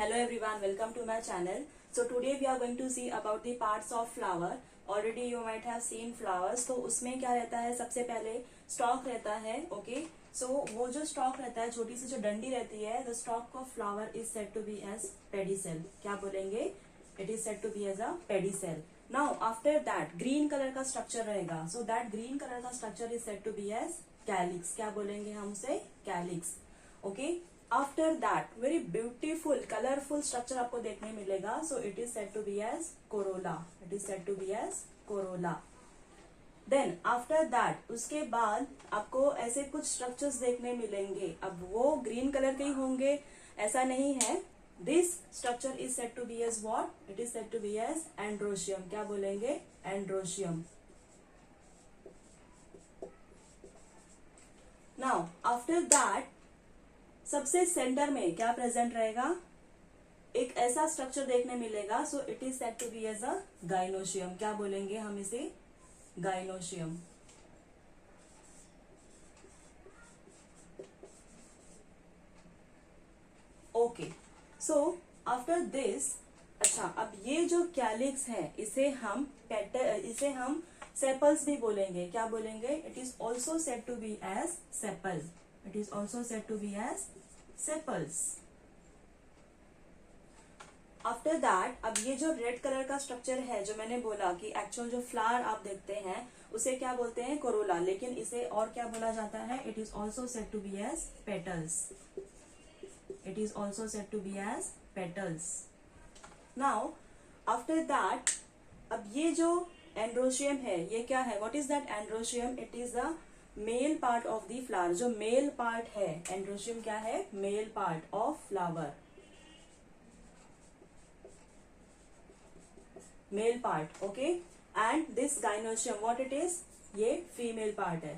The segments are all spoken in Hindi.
Hello everyone, welcome to my channel. So today we are going to see about the parts of flower. Already you might have seen flowers. तो उसमें क्या रहता है, सबसे पहले स्टॉक रहता है. ओके, सो वो जो स्टॉक रहता है, छोटी सी जो डंडी रहती है, the stock of flower is said to be as pedicel. क्या बोलेंगे? It is said to be as a pedicel. Now after that green colour का स्ट्रक्चर रहेगा. सो दैट ग्रीन कलर का structure is said to be as calyx. क्या बोलेंगे हम उसे? Calyx. Okay, after that very beautiful colourful structure आपको देखने मिलेगा. So it is said to be as Corolla. It is said to be as Corolla. Then after that उसके बाद आपको ऐसे कुछ स्ट्रक्चर्स देखने मिलेंगे. अब वो ग्रीन कलर के ही होंगे ऐसा नहीं है. This structure is said to be as what? It is said to be as androecium. क्या बोलेंगे? एंड्रोशियम. नाउ आफ्टर दैट सबसे सेंटर में क्या प्रेजेंट रहेगा? एक ऐसा स्ट्रक्चर देखने मिलेगा. So it is said to be as a gynoecium. क्या बोलेंगे हम इसे? Gynoecium. Okay, so after this, अच्छा अब ये जो कैलिक्स है इसे हम सेपल्स भी बोलेंगे. क्या बोलेंगे? It is also said to be as sepal. It is also said to be as sepals. After that अब ये जो रेड कलर का स्ट्रक्चर है, जो मैंने बोला कि एक्चुअल जो फ्लावर आप देखते हैं उसे क्या बोलते हैं? कोरोला. लेकिन इसे और क्या बोला जाता है? It is also said to be as petals. It is also said to be as petals. Now after that अब ये जो एंड्रोशियम है ये क्या है? What is that androecium? It is the male part of the flower. जो मेल पार्ट है एंड्रोशियम क्या है? Male part of flower. Male part. Okay, and this gynoecium what it is? ये फीमेल पार्ट है.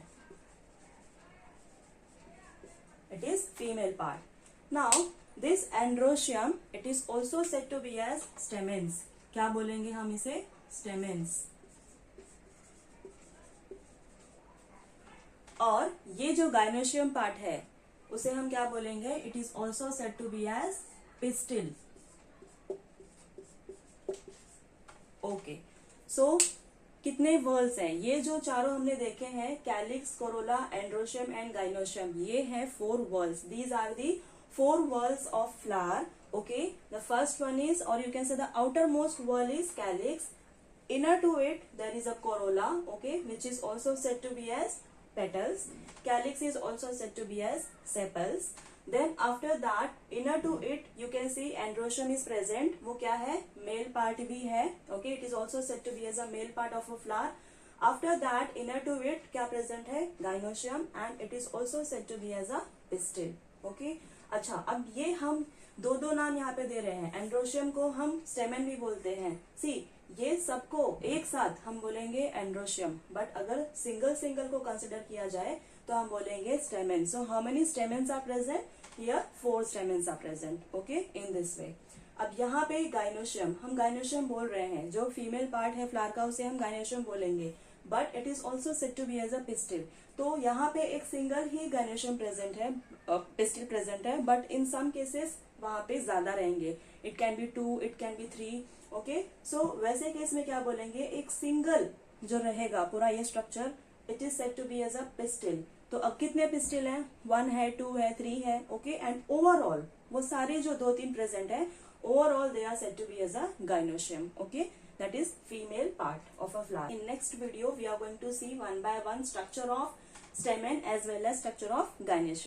It is female part. Now this androecium it is also said to be as stamens. क्या बोलेंगे हम इसे? स्टेमेंस. और ये जो गाइनोशियम पार्ट है उसे हम क्या बोलेंगे? It is also said to be as pistil. Okay, so कितने वर्ल्स हैं? ये जो चारों हमने देखे हैं, calyx, corolla, androecium and gynoecium, ये हैं 4 whorls. These are the 4 whorls of flower. Okay, the first one is, और you can say the outer most whorl is calyx. Inner to it there is a corolla, okay, which is also said to be as petals. Calyx is also said to be as sepals. Then after that inner to it you can see androecium is present. वो क्या है? Male part भी है. Okay, it is also said to be as a male part of a flower. After that inner to it क्या present है? Gynoecium, and it is also said to be as a pistil. Okay, अच्छा अब ये हम दो नाम यहाँ पे दे रहे हैं. एंड्रोशियम को हम स्टेमन भी बोलते हैं. सी, ये सबको एक साथ हम बोलेंगे एंड्रोशियम, बट अगर सिंगल को कंसिडर किया जाए तो हम बोलेंगे stamen. So how many stamens are present? Here 4 stamens are present. Okay, in this way. अब यहाँ पे गाइनोशियम, हम गाइनोशियम बोल रहे हैं. जो फीमेल पार्ट है फ्लावर का उसे हम गाइनोशियम बोलेंगे, but it is also said to be as a pistil. तो यहाँ पे एक सिंगल ही गाइनोशियम प्रेजेंट है, पिस्टिल प्रेजेंट है, बट इन सम केसेस वहां पे ज्यादा रहेंगे. It can be 2, it can be 3. Okay, so वैसे केस में क्या बोलेंगे? एक सिंगल जो रहेगा पूरा ये structure, it is said to be as a pistil. तो अब कितने पिस्टिल हैं? 1 है, 2 है, 3 है. ओके, एंड ओवरऑल वो सारे जो 2-3 प्रेजेंट है, overall they are said to be as a gynoecium. Okay, that is female part of a flower. In next video we are going to see one by one structure of stamen as well as structure of gynoecium.